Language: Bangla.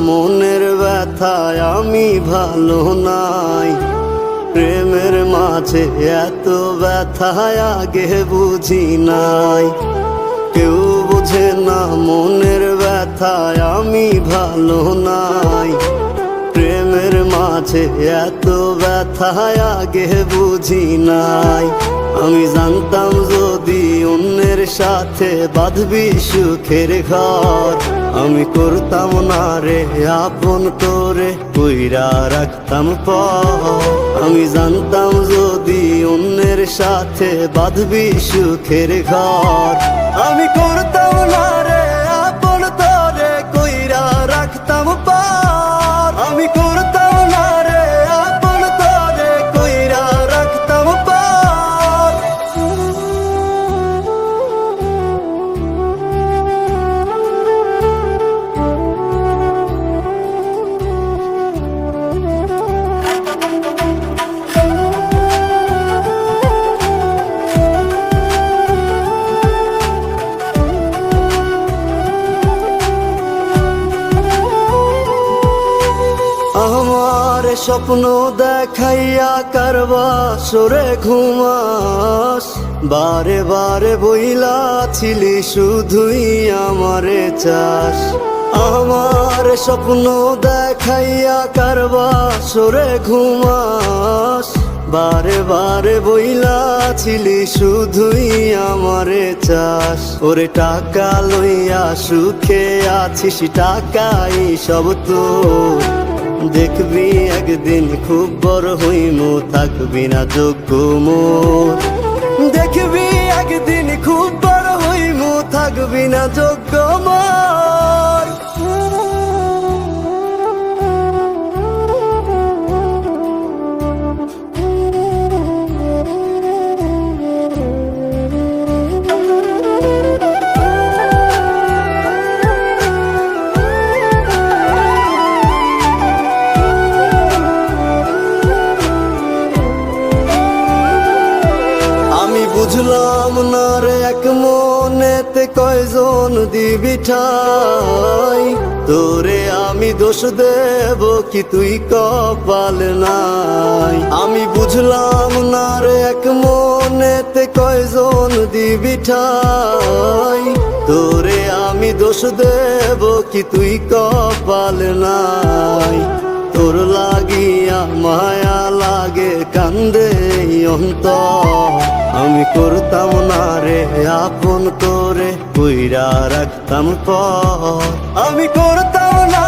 মনের ব্যথায় আমি ভালো নাই। প্রেমের মাঝে এত ব্যথায় আগে বুঝি নাই। কেউ বুঝে না মনের ব্যথায় আমি ভালো নাই। প্রেমের মাঝে এত ব্যথায় আগে বুঝি নাই। আমি জানতাম যদি অন্যের সাথে বাঁধবি সুখের ঘর, আমি করতাম না রে আপন তোরে কইরা রাখতাম পর। আমি জানতাম যদি অন্যের সাথে বাঁধবি সুখের ঘর, আমি করতাম না রে আপন তোরে কইরা রাখতাম পর। আমি করতাম না রে আপন তোরে কইরা রাখতাম পর। আমার স্বপ্ন দেখাইয়া কারবা সরে ঘুমাস, বারে বারে বইলা ছিলি শুধুই আমারে চাস। আমার স্বপ্ন দেখাইয়া কারবা সরে ঘুমাস, বারে বারে বইলা ছিলি শুধুই আমারে চাস। ওরে টাকা লইয়া সুখে আছিস, টাকাই সব তোর। দেখবি একদিন খুব বড় হইমু, থাকবি না যোগ্য মোর। দেখবি একদিন খুব বড় হইমু, থাকবি না যোগ্য মোর। বুঝলাম না রে এক মনেতে কয়জন দিবি ঠাই, তোরে আমি দোষ দেব কি তুই কপাল নাই। আমি বুঝলাম না রে এক মনেতে কয়জন দিবি ঠাই, তোরে আমি দোষ দেব কি তুই কপাল নাই। তোর লাগিয়া মায়া লাগে কান্দে অন্তর, আমি করতাম না রে আপন তোরে কইরা রাখতাম পর। আমি করতাম না